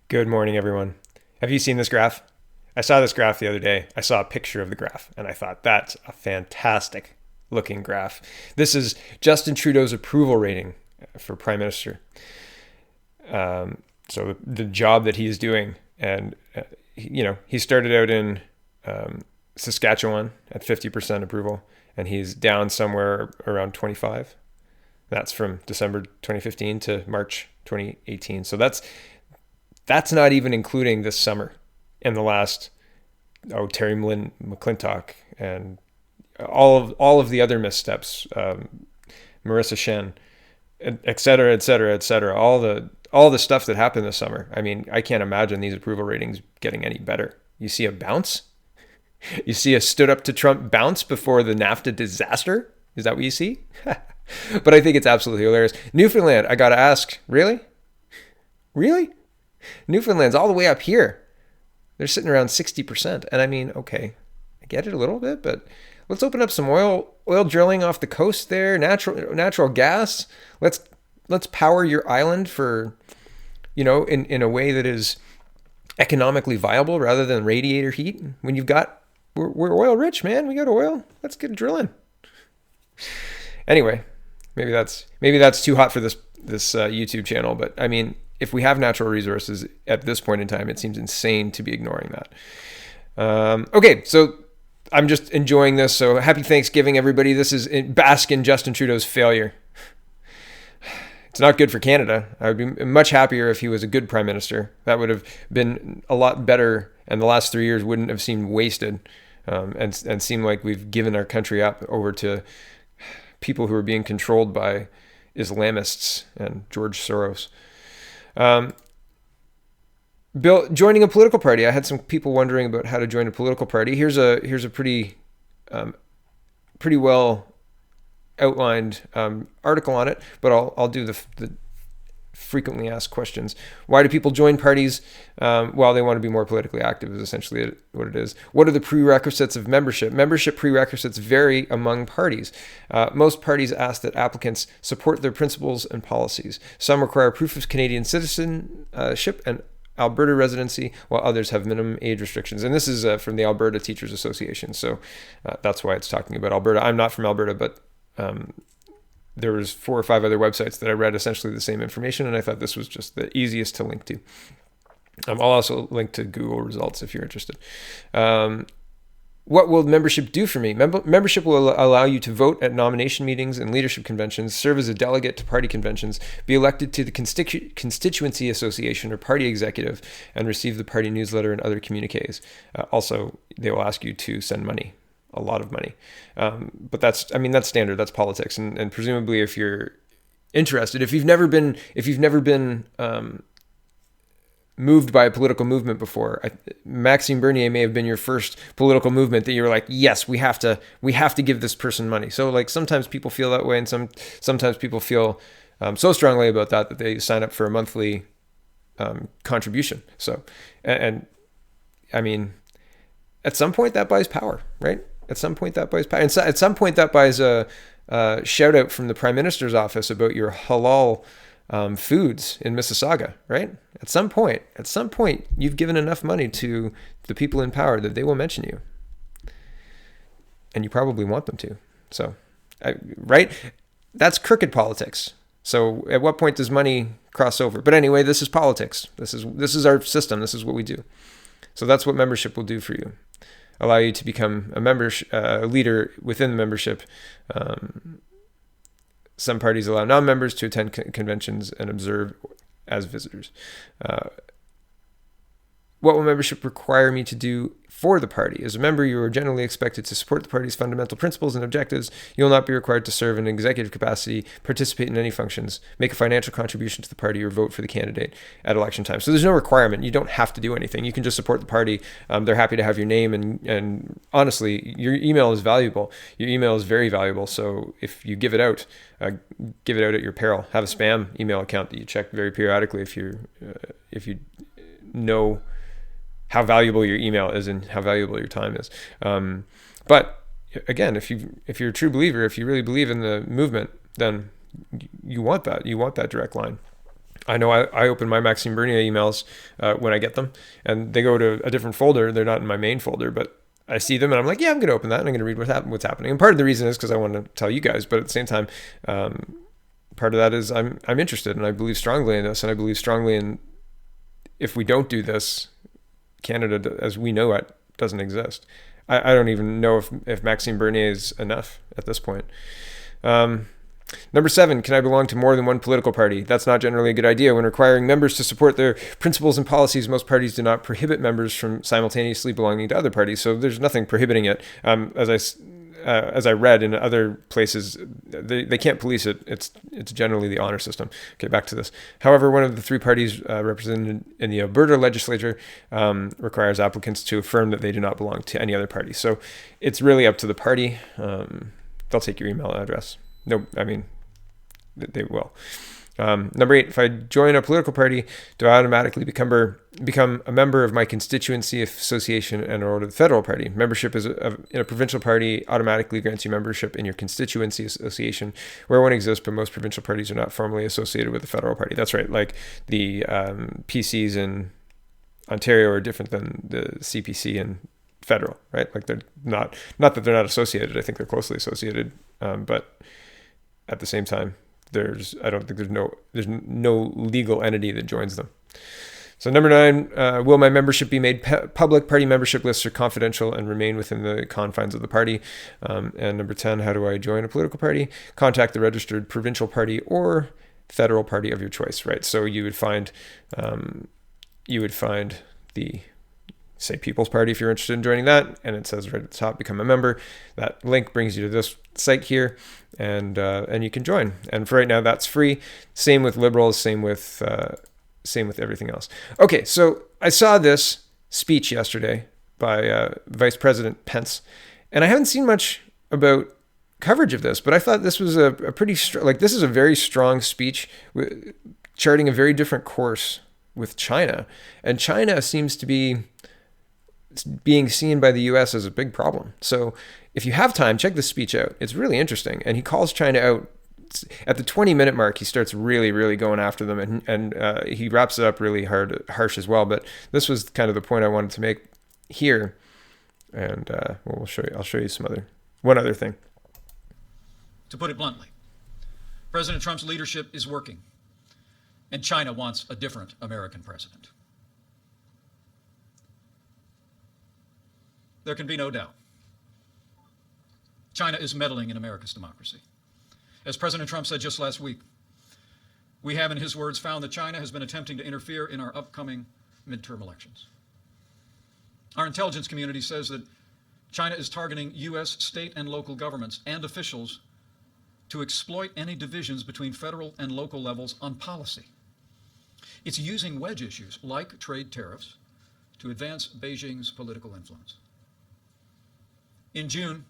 Good morning, everyone. Have you seen this graph? I saw this graph the other day. I saw a picture of the graph, and I thought, that's a fantastic looking graph. This is Justin Trudeau's approval rating for Prime Minister. So the job that he is doing. And, he started out in Saskatchewan at 50% approval, and he's down somewhere around 25. That's from December 2015 to March 2018. So that's not even including this summer and the last, Terry McClintock and all of the other missteps, Marissa Shen, et cetera, et cetera, et cetera. All the stuff that happened this summer. I mean, I can't imagine these approval ratings getting any better. You see a bounce? You see a stood up to Trump bounce before the NAFTA disaster? Is that what you see? But I think it's absolutely hilarious. Newfoundland, I got to ask, really? Really? Newfoundland's all the way up here. They're sitting around 60%. And I mean, okay, I get it a little bit, but let's open up some oil drilling off the coast there, natural gas. Let's power your island for, in a way that is economically viable rather than radiator heat. When we're oil rich, man. We got oil. Let's get drilling. Anyway, maybe that's too hot for this YouTube channel, but I mean, if we have natural resources at this point in time, it seems insane to be ignoring that. Okay, so I'm just enjoying this. So happy Thanksgiving, everybody. This is bask in Justin Trudeau's failure. It's not good for Canada. I would be much happier if he was a good prime minister. That would have been a lot better, and the last 3 years wouldn't have seemed wasted, and seemed like we've given our country up over to people who are being controlled by Islamists and George Soros. Joining a political party. I had some people wondering about how to join a political party. Here's a pretty well outlined article on it, but I'll do the frequently asked questions. Why do people join parties? Well, they want to be more politically active is essentially what it is. What are the prerequisites of membership? Membership prerequisites vary among parties. Most parties ask that applicants support their principles and policies. Some require proof of Canadian citizenship and Alberta residency, while others have minimum age restrictions. And this is from the Alberta Teachers Association, so that's why it's talking about Alberta. I'm not from Alberta, but there was 4 or 5 other websites that I read essentially the same information, and I thought this was just the easiest to link to. I'll also link to Google results if you're interested. What will membership do for me? Membership will allow you to vote at nomination meetings and leadership conventions, serve as a delegate to party conventions, be elected to the constituency association or party executive, and receive the party newsletter and other communiques. Also, they will ask you to send money. A lot of money. But that's standard. That's politics. And presumably if you're interested, if you've never been moved by a political movement before, Maxime Bernier may have been your first political movement that you were like, yes, we have to give this person money. So like sometimes people feel that way, and sometimes people feel so strongly about that they sign up for a monthly contribution. So, and I mean, at some point that buys power, right? At some point that buys power. And so at some point that buys a shout out from the Prime Minister's office about your halal foods in Mississauga, right? At some point, you've given enough money to the people in power that they will mention you. And you probably want them to. So, right? That's crooked politics. So at what point does money cross over? But anyway, this is politics. This is our system. This is what we do. So that's what membership will do for you. Allow you to become a leader within the membership. Some parties allow non-members to attend conventions and observe as visitors. What will membership require me to do for the party? As a member, you are generally expected to support the party's fundamental principles and objectives. You will not be required to serve in an executive capacity, participate in any functions, make a financial contribution to the party, or vote for the candidate at election time. So there's no requirement. You don't have to do anything. You can just support the party. They're happy to have your name. And honestly, your email is valuable. Your email is very valuable. So if you give it out at your peril. Have a spam email account that you check very periodically if you know how valuable your email is and how valuable your time is. But again, if you're a true believer, if you really believe in the movement, then you want that. You want that direct line. I know I open my Maxime Bernier emails when I get them, and they go to a different folder. They're not in my main folder, but I see them, and I'm like, yeah, I'm going to open that, and I'm going to read what's happening. And part of the reason is because I want to tell you guys, but at the same time, part of that is I'm interested, and I believe strongly in this, and I believe strongly in if we don't do this, Canada, as we know it, doesn't exist. I don't even know if Maxime Bernier is enough at this point. Number 7, can I belong to more than one political party? That's not generally a good idea. When requiring members to support their principles and policies, most parties do not prohibit members from simultaneously belonging to other parties. So there's nothing prohibiting it. As I read in other places, they can't police it. It's generally the honor system. Okay, back to this. However, one of the 3 parties represented in the Alberta legislature requires applicants to affirm that they do not belong to any other party. So it's really up to the party. They'll take your email address. No, I mean, they will. Number 8, if I join a political party, do I automatically become a member of my constituency association and or the federal party? Membership in a provincial party automatically grants you membership in your constituency association where one exists, but most provincial parties are not formally associated with the federal party. That's right. Like the PCs in Ontario are different than the CPC in federal, right? Like they're not that they're not associated. I think they're closely associated, but at the same time, there's no legal entity that joins them. So number 9, will my membership be made public? Party membership lists are confidential and remain within the confines of the party. And number 10, how do I join a political party? Contact the registered provincial party or federal party of your choice, right? So you would find the say People's Party if you're interested in joining that, and it says right at the top, become a member. That link brings you to this site here, and you can join. And for right now, that's free. Same with Liberals. Same with everything else. Okay, so I saw this speech yesterday by Vice President Pence, and I haven't seen much about coverage of this, but I thought this was a pretty this is a very strong speech, charting a very different course with China, and China seems to be being seen by the U.S. as a big problem. So if you have time, check this speech out. It's really interesting. And he calls China out at the 20-minute mark. He starts really, really going after them, and he wraps it up really harsh as well. But this was kind of the point I wanted to make here. And I'll show you one other thing. To put it bluntly, President Trump's leadership is working, and China wants a different American president. There can be no doubt. China is meddling in America's democracy. As President Trump said just last week, we have, in his words, found that China has been attempting to interfere in our upcoming midterm elections. Our intelligence community says that China is targeting U.S. state and local governments and officials to exploit any divisions between federal and local levels on policy. It's using wedge issues like trade tariffs to advance Beijing's political influence. In June,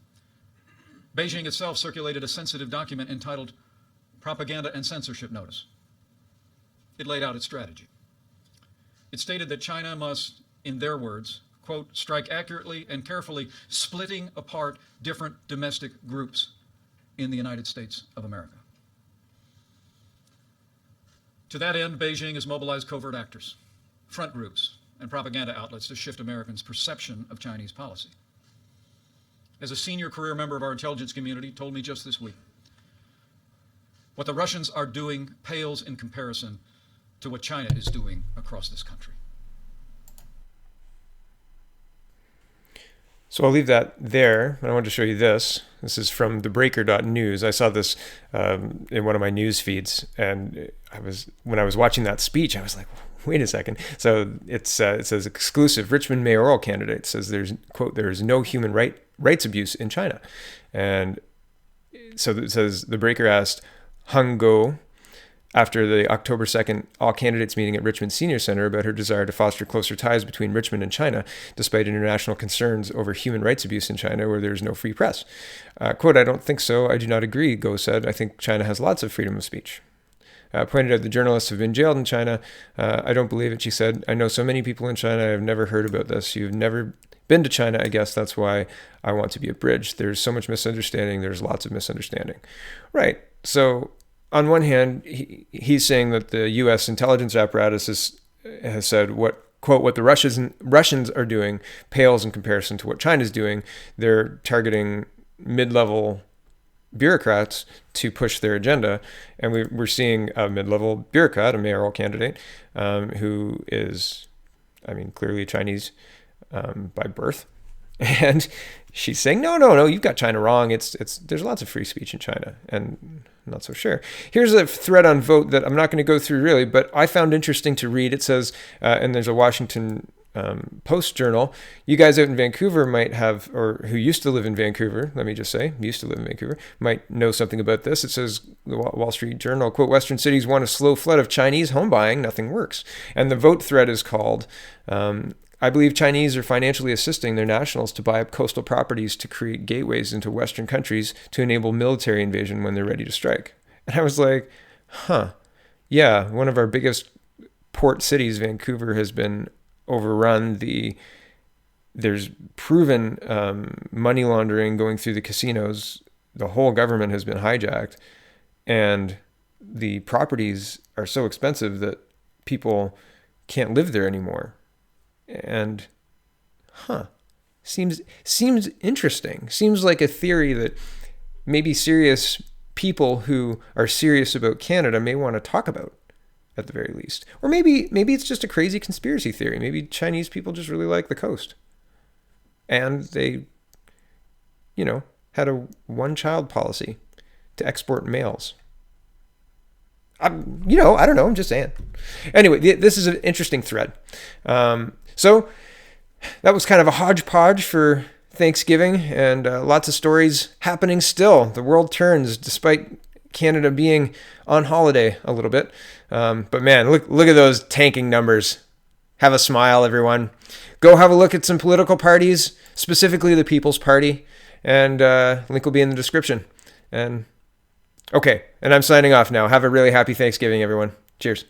Beijing itself circulated a sensitive document entitled Propaganda and Censorship Notice. It laid out its strategy. It stated that China must, in their words, quote, strike accurately and carefully, splitting apart different domestic groups in the United States of America. To that end, Beijing has mobilized covert actors, front groups, and propaganda outlets to shift Americans' perception of Chinese policy. As a senior career member of our intelligence community told me just this week, what the Russians are doing pales in comparison to what China is doing across this country. So I'll leave that there. I wanted to show you this. This is from the Breaker.news. I saw this in one of my news feeds, and when I was watching that speech, I was like, wait a second. So it says exclusive Richmond mayoral candidate says there's, quote, there is no human rights abuse in China. And so it says the Breaker asked Hung Go after the October 2nd all candidates meeting at Richmond Senior Center about her desire to foster closer ties between Richmond and China, despite international concerns over human rights abuse in China where there's no free press. Quote, I don't think so. I do not agree, Go said. I think China has lots of freedom of speech. Pointed out the journalists have been jailed in China. I don't believe it, she said. I know so many people in China. I've never heard about this. You've never been to China. I guess that's why I want to be a bridge. There's so much misunderstanding. There's lots of misunderstanding. Right. So on one hand, he's saying that the U.S. intelligence apparatus has said what the Russians are doing pales in comparison to what China's doing. They're targeting mid-level bureaucrats to push their agenda, and we're seeing a mid-level bureaucrat, a mayoral candidate, who is, clearly Chinese by birth, and she's saying, no, you've got China wrong. There's lots of free speech in China, and I'm not so sure. Here's a thread on Voat that I'm not going to go through really, but I found interesting to read. It says, and there's a Washington Post journal, you guys out in Vancouver might have, or who used to live in Vancouver, let me just say, used to live in Vancouver, might know something about this. It says, the Wall Street Journal, quote, Western cities want a slow flood of Chinese home buying, nothing works. And the Voat thread is called, I believe Chinese are financially assisting their nationals to buy up coastal properties to create gateways into Western countries to enable military invasion when they're ready to strike. And I was like, yeah, one of our biggest port cities, Vancouver, has been overrun. There's proven money laundering going through the casinos. The whole government has been hijacked, and the properties are so expensive that people can't live there anymore. And seems interesting. Seems like a theory that maybe serious people who are serious about Canada may want to talk about, at the very least. Or maybe it's just a crazy conspiracy theory. Maybe Chinese people just really like the coast, and they, had a one-child policy to export males. I don't know. I'm just saying. Anyway, this is an interesting thread. So that was kind of a hodgepodge for Thanksgiving, and lots of stories happening still. The world turns despite Canada being on holiday a little bit. But man, look at those tanking numbers. Have a smile, everyone. Go have a look at some political parties, specifically the People's Party, and link will be in the description. And I'm signing off now. Have a really happy Thanksgiving, everyone. Cheers.